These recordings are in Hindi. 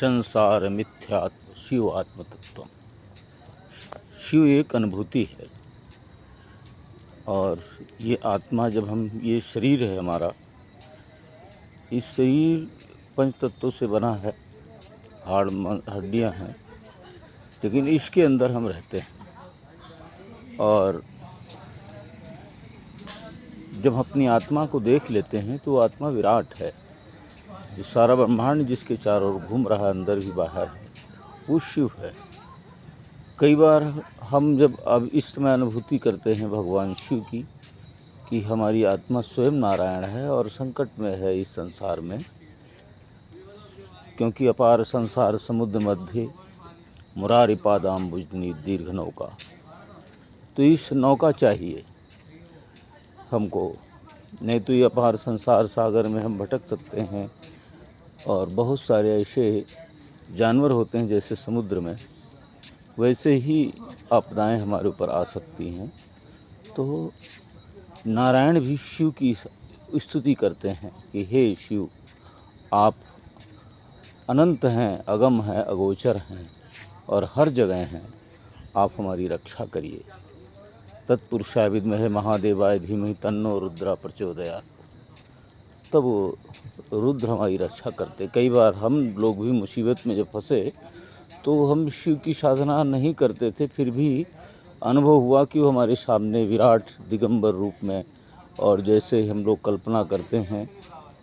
संसार मिथ्यात्व शिव आत्म तत्व। शिव एक अनुभूति है और ये आत्मा, जब हम, ये शरीर है हमारा, इस शरीर पंच तत्वों से बना है, हाड़ हड्डियाँ हैं, लेकिन इसके अंदर हम रहते हैं। और जब अपनी आत्मा को देख लेते हैं तो आत्मा विराट है, जो सारा ब्रह्मांड जिसके चारों ओर घूम रहा है, अंदर भी बाहर है, वो शिव है। कई बार हम जब अब इस समय अनुभूति करते हैं भगवान शिव की कि हमारी आत्मा स्वयं नारायण है और संकट में है इस संसार में, क्योंकि अपार संसार समुद्र मध्य मुरारी पादाम्बुजनी दीर्घ नौका। तो इस नौका चाहिए हमको, नहीं तो ये अपार संसार सागर में हम भटक सकते हैं। और बहुत सारे ऐसे जानवर होते हैं जैसे समुद्र में, वैसे ही आपदाएं हमारे ऊपर आ सकती हैं। तो नारायण भी शिव की स्तुति करते हैं कि हे शिव, आप अनंत हैं, अगम हैं, अगोचर हैं और हर जगह हैं, आप हमारी रक्षा करिए। तत्पुरुषाय विद्महे महादेवाय धीमहि तन्नो रुद्र प्रचोदयात्। तब वो रुद्र हमारी रक्षा करते। कई बार हम लोग भी मुसीबत में जब फंसे तो हम शिव की साधना नहीं करते थे, फिर भी अनुभव हुआ कि वो हमारे सामने विराट दिगंबर रूप में, और जैसे हम लोग कल्पना करते हैं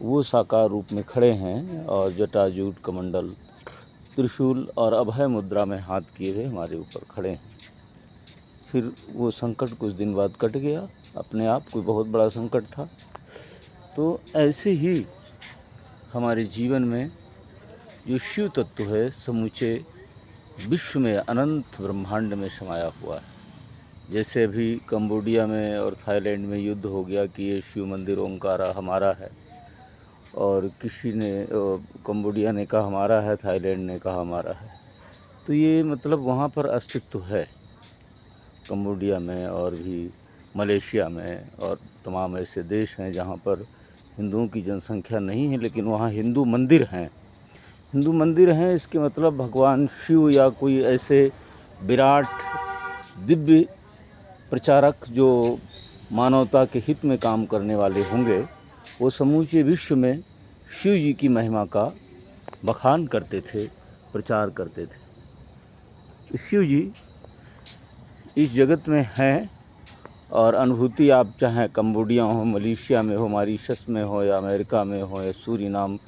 वो साकार रूप में खड़े हैं और जटाजूट कमंडल त्रिशूल और अभय मुद्रा में हाथ किए हुए हमारे ऊपर खड़े हैं। फिर वो संकट कुछ दिन बाद कट गया अपने आप, कोई बहुत बड़ा संकट था। तो ऐसे ही हमारे जीवन में जो शिव तत्व है समूचे विश्व में, अनंत ब्रह्मांड में समाया हुआ है। जैसे अभी कंबोडिया में और थाईलैंड में युद्ध हो गया कि ये शिव मंदिर ओंकारा हमारा है, और किसी ने, कंबोडिया ने कहा हमारा है, थाईलैंड ने कहा हमारा है। तो ये मतलब वहाँ पर अस्तित्व है कंबोडिया में, और भी मलेशिया में, और तमाम ऐसे देश हैं जहाँ पर हिंदुओं की जनसंख्या नहीं है, लेकिन वहाँ हिंदू मंदिर हैं। हिंदू मंदिर हैं, इसके मतलब भगवान शिव या कोई ऐसे विराट दिव्य प्रचारक जो मानवता के हित में काम करने वाले होंगे, वो समूचे विश्व में शिव जी की महिमा का बखान करते थे, प्रचार करते थे। शिव जी इस जगत में हैं, और अनुभूति आप चाहें कंबोडिया हो, मलेशिया में हो, मॉरिशस में हो, या अमेरिका में हो, या सूरीनाम,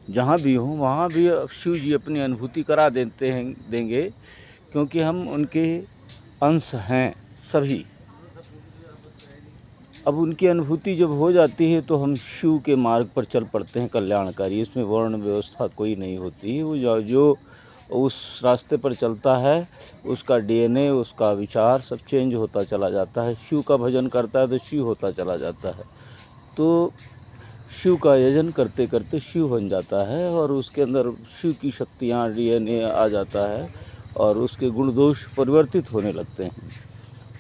जहाँ भी हो, वहाँ भी शिव जी अपनी अनुभूति करा देंगे, क्योंकि हम उनके अंश हैं सभी। अब उनकी अनुभूति जब हो जाती है तो हम शिव के मार्ग पर चल पड़ते हैं कल्याणकारी। इसमें वर्ण व्यवस्था कोई नहीं होती। वो जो उस रास्ते पर चलता है उसका डीएनए, उसका विचार सब चेंज होता चला जाता है। शिव का भजन करता है तो शिव होता चला जाता है। तो शिव का यजन करते करते शिव बन जाता है, और उसके अंदर शिव की शक्तियाँ, डीएनए आ जाता है, और उसके गुण दोष परिवर्तित होने लगते हैं,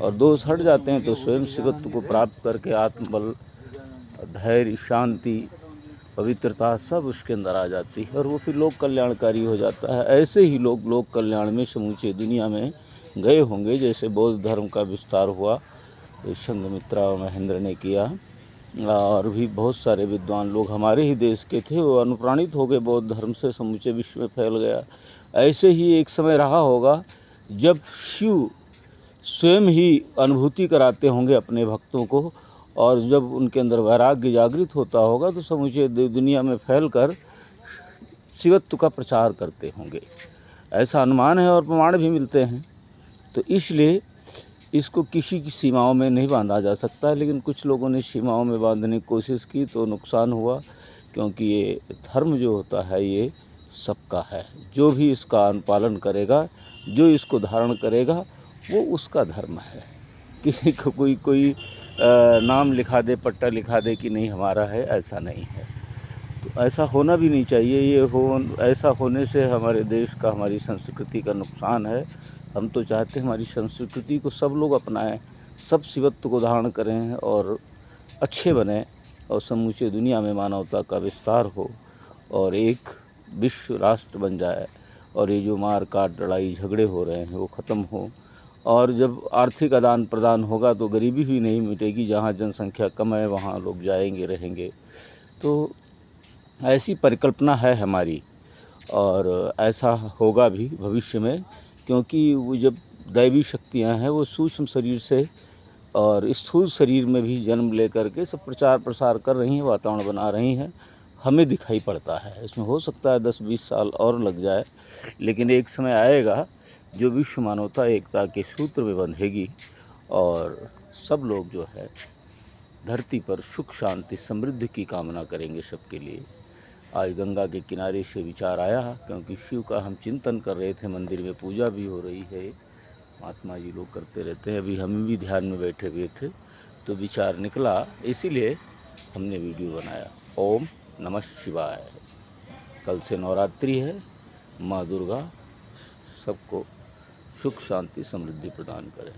और दोष हट जाते हैं तो स्वयं शिवत्व को प्राप्त करके आत्मबल, धैर्य, शांति, पवित्रता सब उसके अंदर आ जाती है, और वो फिर लोक कल्याणकारी हो जाता है। ऐसे ही लोग लोक कल्याण में समूचे दुनिया में गए होंगे। जैसे बौद्ध धर्म का विस्तार हुआ, संघमित्रा और महेंद्र ने किया, और भी बहुत सारे विद्वान लोग हमारे ही देश के थे, वो अनुप्राणित हो गए बौद्ध धर्म से, समूचे विश्व में फैल गया। ऐसे ही एक समय रहा होगा जब शिव स्वयं ही अनुभूति कराते होंगे अपने भक्तों को, और जब उनके अंदर वैराग्य जागृत होता होगा तो समूचे दुनिया में फैलकर शिवत्व का प्रचार करते होंगे। ऐसा अनुमान है और प्रमाण भी मिलते हैं। तो इसलिए इसको किसी की सीमाओं में नहीं बांधा जा सकता, लेकिन कुछ लोगों ने सीमाओं में बांधने की कोशिश की तो नुकसान हुआ, क्योंकि ये धर्म जो होता है ये सबका है। जो भी इसका अनुपालन करेगा, जो इसको धारण करेगा, वो उसका धर्म है। किसी को कोई नाम लिखा दे, पट्टा लिखा दे कि नहीं हमारा है, ऐसा नहीं है। तो ऐसा होना भी नहीं चाहिए। ऐसा होने से हमारे देश का, हमारी संस्कृति का नुकसान है। हम तो चाहते हैं हमारी संस्कृति को सब लोग अपनाएं, सब शिवत्व को धारण करें और अच्छे बने, और समूचे दुनिया में मानवता का विस्तार हो और एक विश्व राष्ट्र बन जाए। और ये जो मार काट लड़ाई झगड़े हो रहे हैं वो ख़त्म हो। और जब आर्थिक आदान प्रदान होगा तो गरीबी भी नहीं मिटेगी। जहाँ जनसंख्या कम है वहाँ लोग जाएंगे रहेंगे। तो ऐसी परिकल्पना है हमारी और ऐसा होगा भी भविष्य में, क्योंकि वो जब दैवी शक्तियाँ हैं वो सूक्ष्म शरीर से और स्थूल शरीर में भी जन्म लेकर के सब प्रचार प्रसार कर रही हैं, वातावरण बना रही हैं। हमें दिखाई पड़ता है, इसमें हो सकता है 10-20 साल और लग जाए, लेकिन एक समय आएगा जो विश्व मानवता एकता के सूत्र में बंधेगी और सब लोग जो है धरती पर सुख शांति समृद्धि की कामना करेंगे सबके लिए। आज गंगा के किनारे से विचार आया, क्योंकि शिव का हम चिंतन कर रहे थे, मंदिर में पूजा भी हो रही है, महात्मा जी लोग करते रहते हैं, अभी हम भी ध्यान में बैठे हुए थे तो विचार निकला, इसीलिए हमने वीडियो बनाया। ओम नमः शिवाय। कल से नवरात्रि है, माँ दुर्गा सबको सुख शांति समृद्धि प्रदान करें।